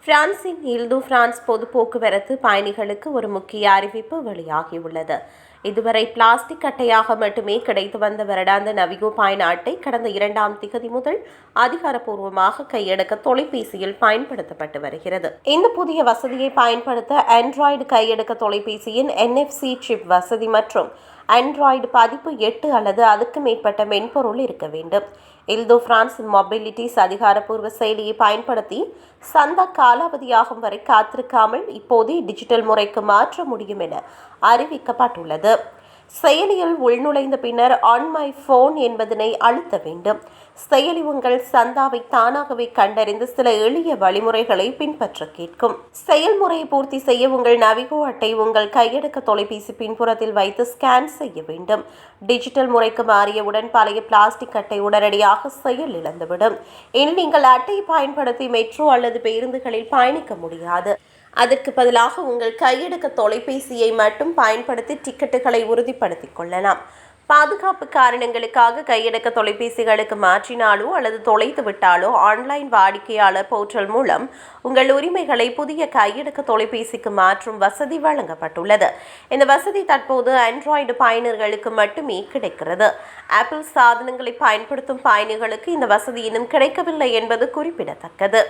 பிரான்சின் இல்து பிரான்ஸ் பொது போக்குவரத்து பயணிகளுக்கு ஒரு முக்கிய அறிவிப்பு வெளியாகியுள்ளது. இதுவரை பிளாஸ்டிக் அட்டையாக மட்டுமே கிடைத்து வந்த வருடாந்த நவிகோ பயண அட்டை கடந்த 2ஆம் திகதி முதல் அதிகாரப்பூர்வமாக கையடக்க தொலைபேசியில் பயன்படுத்தப்பட்டு வருகிறது. இந்த புதிய வசதியை பயன்படுத்த ஆண்ட்ராய்டு கையடக்க தொலைபேசியின் NFC சிப் வசதி மற்றும் ஆண்ட்ராய்டு பதிப்பு 8 அல்லது அதுக்கு மேற்பட்ட மென்பொருள் இருக்க வேண்டும். இல்து பிரான்ஸ் மொபிலிட்டிஸ் அதிகாரப்பூர்வ செயலியை பயன்படுத்தி சந்தா காலாவதியாகும் வரை காத்திருக்காமல் இப்போதே டிஜிட்டல் முறைக்கு மாற்ற முடியும் என அறிவிக்கப்பட்டுள்ளது. செயலியில் உள்நுழைந்த பின்னர் ஆன் மை போன் என்பதனை அழுத்த வேண்டும். செயலி உங்கள் சந்தாவை தானாகவே கண்டறிந்து சில எளிய வழிமுறைகளை பின்பற்ற கேட்கும். செயல்முறையை பூர்த்தி செய்ய உங்கள் நவிகோ அட்டை உங்கள் கையடக்க தொலைபேசி பின்புறத்தில் வைத்து ஸ்கேன் செய்ய வேண்டும். டிஜிட்டல் முறைக்கு மாறியவுடன் பழைய பிளாஸ்டிக் அட்டை உடனடியாக செயல் இழந்துவிடும். இனி நீங்கள் அட்டையை பயன்படுத்தி மெட்ரோ அல்லது பேருந்துகளில் பயணிக்க முடியாது. அதற்கு பதிலாக உங்கள் கையடக்க தொலைபேசியை மட்டும் பயன்படுத்தி டிக்கெட்டுகளை உறுதிப்படுத்திக் கொள்ளலாம். பாதுகாப்பு காரணங்களுக்காக கையடக்க தொலைபேசிகளுக்கு மாற்றினாலோ அல்லது தொலைத்து விட்டாலோ ஆன்லைன் வாடிக்கையாளர் போர்ட்டல் மூலம் உங்கள் உரிமைகளை புதிய கையடக்க தொலைபேசிக்கு மாற்றும் வசதி வழங்கப்பட்டுள்ளது. இந்த வசதி தற்போது ஆண்ட்ராய்டு பயனர்களுக்கு மட்டுமே கிடைக்கிறது. ஆப்பிள் சாதனங்களை பயன்படுத்தும் பயணிகளுக்கு இந்த வசதி இன்னும் கிடைக்கவில்லை என்பது குறிப்பிடத்தக்கது.